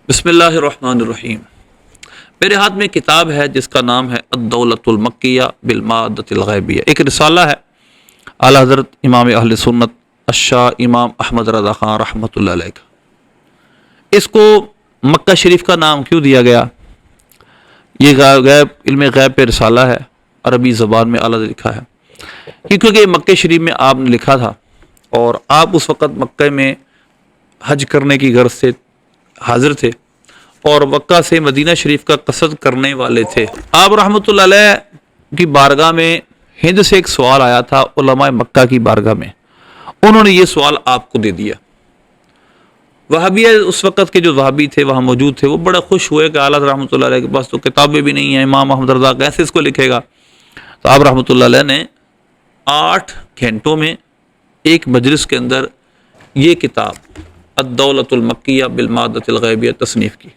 بسم اللہ الرحمن الرحیم۔ میرے ہاتھ میں کتاب ہے جس کا نام ہے الدولۃ المکیہ بالمادۃ الغیبیہ۔ ایک رسالہ ہے اعلیٰ حضرت امام اہل سنت الشاہ امام احمد رضا خان رحمۃ اللہ علیہ کا۔ اس کو مکہ شریف کا نام کیوں دیا گیا؟ یہ غیب علم غیب پہ رسالہ ہے، عربی زبان میں اعلیٰ لکھا ہے، کیونکہ مکہ شریف میں آپ نے لکھا تھا اور آپ اس وقت مکہ میں حج کرنے کی غرض سے حاضر تھے اور مکہ سے مدینہ شریف کا قصد کرنے والے تھے۔ آپ رحمۃ اللہ علیہ کی بارگاہ میں ہند سے ایک سوال آیا تھا، علماء مکہ کی بارگاہ میں انہوں نے یہ سوال آپ کو دے دیا۔ وہابیہ اس وقت کے جو وہابی تھے وہاں موجود تھے، وہ بڑا خوش ہوئے کہ اعلیٰ رحمۃ اللہ علیہ کے پاس تو کتابیں بھی نہیں ہیں، امام احمد رضا کیسے اس کو لکھے گا؟ تو آپ رحمۃ اللہ علیہ نے 8 گھنٹوں میں ایک مجلس کے اندر یہ کتاب الدولۃ المکیہ بالمادۃ الغیبیہ تصنیف کی۔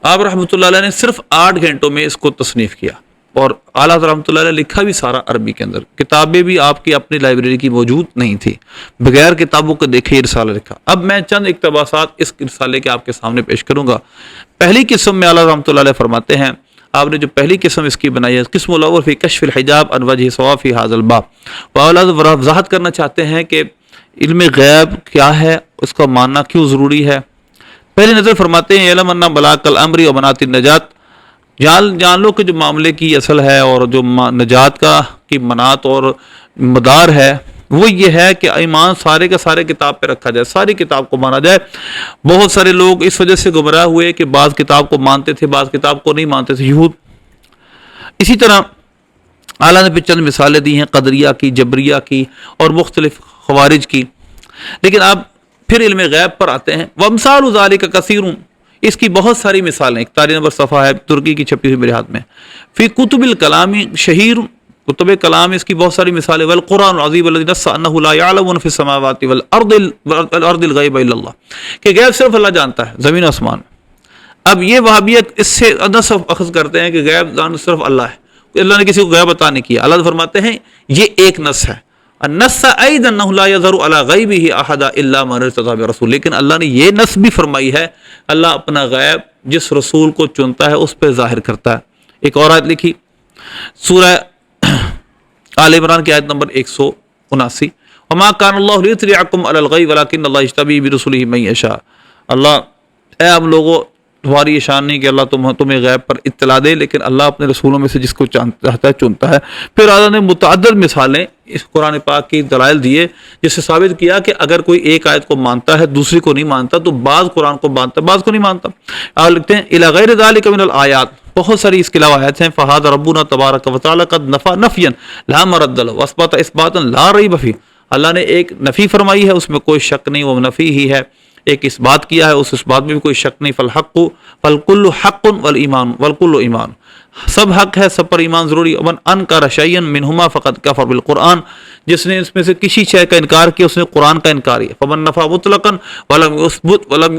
آپ رحمۃ اللہ علیہ نے صرف 8 گھنٹوں میں اس کو تصنیف کیا، اور اعلیٰ رحمۃ اللہ علیہ لکھا بھی سارا عربی کے اندر، کتابیں بھی آپ کی اپنی لائبریری کی موجود نہیں تھی، بغیر کتابوں کو دیکھے یہ رسالہ لکھا۔ اب میں چند اقتباسات اس رسالے کے آپ کے سامنے پیش کروں گا۔ پہلی قسم میں اعلیٰ رحمۃ اللہ علیہ فرماتے ہیں، آپ نے جو پہلی قسم اس کی بنائی ہے، قسم الاول فی کشف الحجاب عن وجہ صواب فی ھذا الباب، وہ اعلیٰ وضاحت کرنا چاہتے ہیں کہ علم غیب کیا ہے، اس کا ماننا کیوں ضروری ہے۔ پہلی نظر فرماتے ہیں علم انہ بلاغ الامر و مناط النجات، جان لو کہ جو معاملے کی اصل ہے اور جو نجات کی منات اور مدار ہے وہ یہ ہے کہ ایمان سارے کا سارے کتاب پہ رکھا جائے، ساری کتاب کو مانا جائے۔ بہت سارے لوگ اس وجہ سے گمراہ ہوئے کہ بعض کتاب کو مانتے تھے، بعض کتاب کو نہیں مانتے تھے، یہود۔ اسی طرح اعلیٰ نے پہ چند مثالیں دی ہیں قدریہ کی، جبریہ کی اور مختلف خوارج کی۔ لیکن آپ پھر علم غیب پر آتے ہیں، وامثال ذالک کثیر، اس کی بہت ساری مثالیں۔ 41 نمبر صفحہ ہے، ترکی کی چھپی ہوئی میرے ہاتھ میں، فی کتب الکلام شہیر، کتب کلام اس کی بہت ساری مثالیں، والقرآن العظیم الذی نص انہ لا یعلم فی السماوات والارض الغیب الا اللہ، کہ غیب صرف اللہ جانتا ہے، زمین و آسمان۔ اب یہ وہابیت اس سے نص اخذ کرتے ہیں کہ غیب جان صرف اللہ ہے، اللہ نے کسی کو غیب عطا نہیں کیا۔ اللہ فرماتے ہیں یہ ایک نص ہے، النص ايضا انه لا يظهر على غیبه احد الا من ارتضى برسول، لیکن اللہ نے یہ نص بھی فرمائی ہے اللہ اپنا غیب جس رسول کو چنتا ہے اس پہ ظاہر کرتا ہے۔ ایک اور آیت لکھی سورہ آل عمران کی آیت نمبر 179، وما كان الله ليطلعكم على الغیب ولكن الله يجتبي برسله من يشاء، اللہ اے ہم لوگوں تمہاری یہ شان نہیں کہ اللہ تمہیں غیب پر اطلاع دے، لیکن اللہ اپنے رسولوں میں سے جس کو چاہتا ہے چنتا ہے۔ پھر اللہ نے متعدد مثالیں اس قرآن پاک کی دلائل دیے جس سے ثابت کیا کہ اگر کوئی ایک آیت کو مانتا ہے دوسری کو نہیں مانتا، تو بعض قرآن کو مانتا بعض کو نہیں مانتا۔ آپ لکھتے ہیں الی غیر ذلک من الآیات، بہت ساری اس کے علاوہ آیات ہیں، فہذا ربنا تبارک و تعالی قد نفى نفیا لا مرد له واثبت اثباتا لا ریب فیہ، اللہ نے ایک نفی فرمائی ہے، اس میں کوئی شک نہیں، وہ نفی ہی ہے، ایک اس بات کیا ہے، اس بات میں بھی کوئی شک نہیں۔ فالحق فالکل حق والایمان والکل ایمان، سب حق ہے، سب پر ایمان ضروری۔ ومن انکر شیئا منہما فقد کفر بالقرآن، جس نے اس میں سے کسی شے کا انکار کیا اس نے قرآن کا انکار کیا۔ فمن نفى مطلقا ولم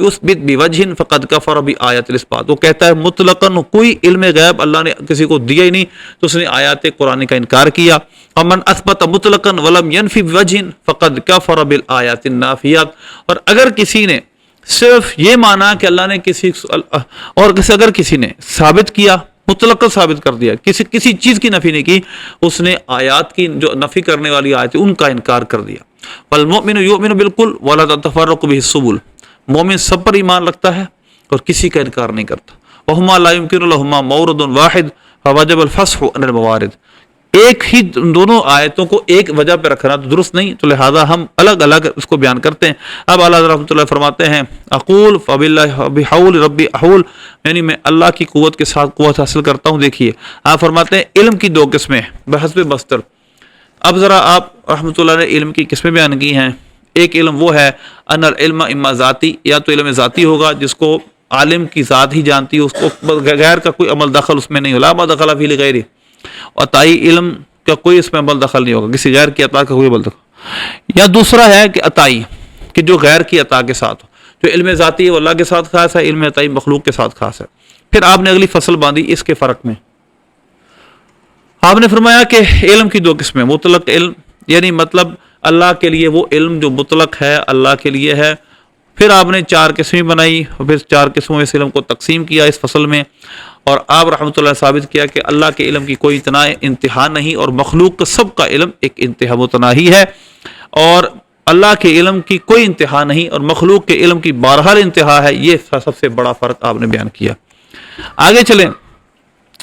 يثبت بوجہ فقد کفر بآیات الاثبات، وہ کہتا ہے مطلقا کوئی علم غیب اللہ نے کسی کو دیا ہی نہیں تو اس نے آیات قرآن کا انکار کیا۔ ومن اثبت مطلقا ولم ينفي بوجہ فقد کفر بالآیات النافیات، اور اگر کسی نے صرف یہ مانا کہ اللہ نے اگر کسی نے ثابت کیا، مطلق ثابت کر دیا، کسی چیز کی نفی نہیں کی، اس نے آیات کی جو نفی کرنے والی آیات ان کا انکار کر دیا۔ والمؤمن یؤمن بالکل ولا تتفرق به السبل، مومن سب پر ایمان رکھتا ہے اور کسی کا انکار نہیں کرتا۔ وہما لا يمكن لهما مورد واحد فوجب الفصح عن الموارد، ایک ہی دونوں آیتوں کو ایک وجہ پہ رکھنا تو درست نہیں، تو لہذا ہم الگ الگ اس کو بیان کرتے ہیں۔ اب اعلیٰ رحمۃ اللہ فرماتے ہیں اقول فباللہ بحول ربی احول، یعنی میں اللہ کی قوت کے ساتھ قوت حاصل کرتا ہوں۔ دیکھیے آپ فرماتے ہیں علم کی 2 قسمیں بحسب بستر۔ اب ذرا آپ رحمۃ اللہ نے علم کی قسمیں بیان کی ہیں۔ ایک علم وہ ہے ان العلم اما ذاتی، یا تو علم ذاتی ہوگا جس کو عالم کی ذات ہی جانتی ہے، اس کو غیر کا کوئی عمل دخل اس میں نہیں ہوگا، لا ما دخل فی لغیرہ، عطائی علم کا کوئی اس میں عمل دخل نہیں ہوگا، کسی غیر کی عطا کا کوئی عمل دخل۔ یا دوسرا ہے کہ عطائی، کہ جو غیر کی عطا کے ساتھ ہو، جو علم ذاتی ہے وہ اللہ کے ساتھ خاص ہے، علم عطائی مخلوق کے ساتھ خاص ہے۔ پھر آپ نے اگلی فصل باندھی اس کے فرق میں، آپ نے فرمایا کہ علم کی 2 قسمیں، مطلق علم، یعنی مطلب اللہ کے لیے وہ علم جو مطلق ہے اللہ کے لیے ہے، پھر آپ نے 4 قسمیں بنائی اور پھر 4 قسموں میں اس علم کو تقسیم کیا اس فصل میں، اور آپ رحمۃ اللہ ثابت کیا کہ اللہ کے علم کی کوئی انتہا نہیں، اور مخلوق کا سب کا علم ایک انتہا متناہی ہے، اور اللہ کے علم کی کوئی انتہا نہیں اور مخلوق کے علم کی بہرحال انتہا ہے۔ یہ سب سے بڑا فرق آپ نے بیان کیا۔ آگے چلیں،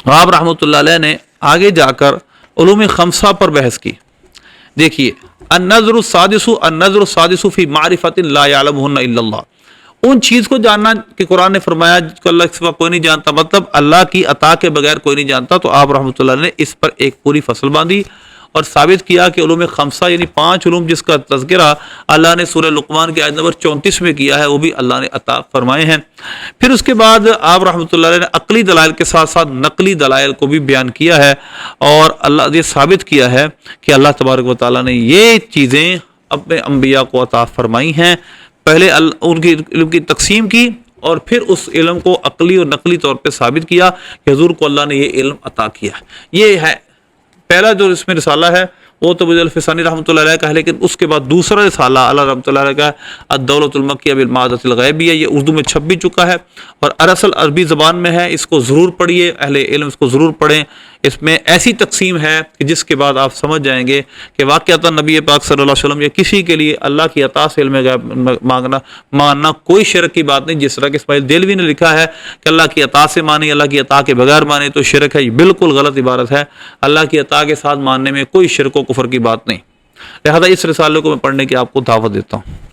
آپ رحمۃ اللہ علیہ نے آگے جا کر علوم خمسہ پر بحث کی۔ دیکھیے، النظر السادس فی معرفت لا یعلمہن الا اللہ، ان چیز کو جاننا کہ قرآن نے فرمایا جس کو اللہ کے سوا کوئی نہیں جانتا، مطلب اللہ کی عطا کے بغیر کوئی نہیں جانتا، تو آپ رحمۃ اللہ نے اس پر ایک پوری فصل باندھی اور ثابت کیا کہ علوم خمسہ یعنی 5 علوم جس کا تذکرہ اللہ نے سورہ لقمان کی آیت نمبر 34 میں کیا ہے، وہ بھی اللہ نے عطا فرمائے ہیں۔ پھر اس کے بعد آپ رحمۃ اللہ علیہ نے عقلی دلائل کے ساتھ ساتھ نقلی دلائل کو بھی بیان کیا ہے، اور اللہ یہ ثابت کیا ہے کہ اللہ تبارک و تعالیٰ نے یہ چیزیں اپنے انبیاء کو عطا فرمائی ہیں۔ پہلے ان کی علم کی تقسیم کی اور پھر اس علم کو عقلی اور نقلی طور پہ ثابت کیا کہ حضور کو اللہ نے یہ علم عطا کیا۔ یہ ہے پہلا جو اس میں رسالہ ہے، وہ تو ابو الفسانی رحمۃ اللہ علیہ کا ہے، لیکن اس کے بعد دوسرا رسالہ اللہ رحمۃ اللہ علیہ کا ہے الدولۃ المکیہ بالمادۃ الغیبیہ، یہ اردو میں چھپ بھی چکا ہے اور اصل عربی زبان میں ہے۔ اس کو ضرور پڑھیے، اہل علم اس کو ضرور پڑھیں۔ اس میں ایسی تقسیم ہے کہ جس کے بعد آپ سمجھ جائیں گے کہ واقعتاً نبی پاک صلی اللہ علیہ وسلم یا کسی کے لیے اللہ کی عطا سے علم غیب ماننا کوئی شرک کی بات نہیں۔ جس طرح کہ اسماعیل دہلوی نے لکھا ہے کہ اللہ کی عطا سے مانے، اللہ کی عطا کے بغیر مانے تو شرک ہے، یہ بالکل غلط عبارت ہے۔ اللہ کی عطا کے ساتھ ماننے میں کوئی شرک و کفر کی بات نہیں۔ لہذا اس رسالے کو میں پڑھنے کی آپ کو دعوت دیتا ہوں۔